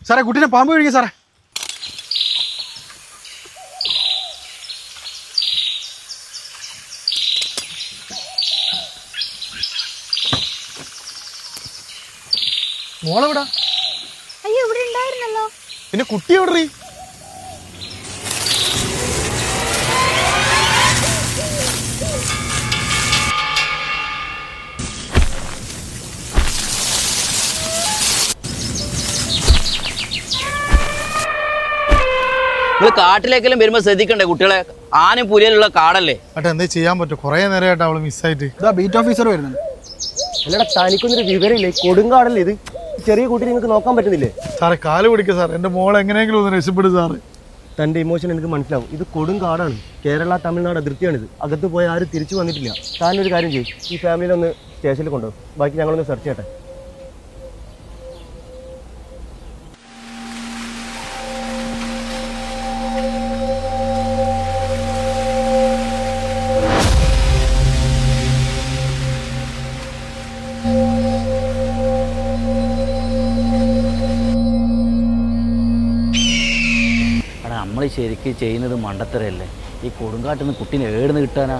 സാറേ കുട്ടീനെ പാമ്പ് കഴിക്കുക സാറേ. മോളെവിടാ? അയ്യോ ഇവിടെ ഉണ്ടായിരുന്നല്ലോ. പിന്നെ കുട്ടി എവിടെ? നിങ്ങൾ കാട്ടിലേക്കെല്ലാം വരുമ്പോ ശ്രദ്ധിക്കണ്ടേ കുട്ടികളെ? ആനയും പുലിയിലുള്ള കാടല്ലേ. അട്ടെ എന്താ ചെയ്യാൻ പറ്റും? കുറെ നേരമായിട്ട് അവള് മിസ്സായിട്ട്. ഇതാ ബീറ്റ് ഓഫീസർ വരുന്നുണ്ട്. അല്ലടാ തനിക്കൊന്നൊരു വിവരമില്ലേ? കൊടുങ്കാടല്ലേ ഇത്? ചെറിയ കുട്ടി നിങ്ങൾക്ക് നോക്കാൻ പറ്റുന്നില്ലേ? സാറേ കാല് പിടിക്കുക സാർ, എന്റെ മോളെ എങ്ങനെയെങ്കിലും ഒന്ന് രക്ഷപ്പെടും സാറ്. തൻ്റെ ഇമോഷൻ എനിക്ക് മനസ്സിലാവും. ഇത് കൊടുങ്കാടാണ്, കേരള തമിഴ്നാട് അതിർത്തിയാണിത്. അകത്ത് പോയ ആരും തിരിച്ചു വന്നിട്ടില്ല. താനൊരു കാര്യം ചെയ്യും, ഈ ഫാമിലിനെ ഒന്ന് സ്റ്റേഷനിൽ കൊണ്ടുപോകും, ബാക്കി ഞങ്ങളൊന്ന് സെർച്ച് ചെയ്യട്ടെ. നമ്മൾ ശരിക്കും ചെയ്യുന്നത് മണ്ടത്തരല്ലേ? ഈ കൊടുങ്കാട്ടിൽ നിന്ന് കുട്ടീനെ ഏടുന്ന് കിട്ടാനാ?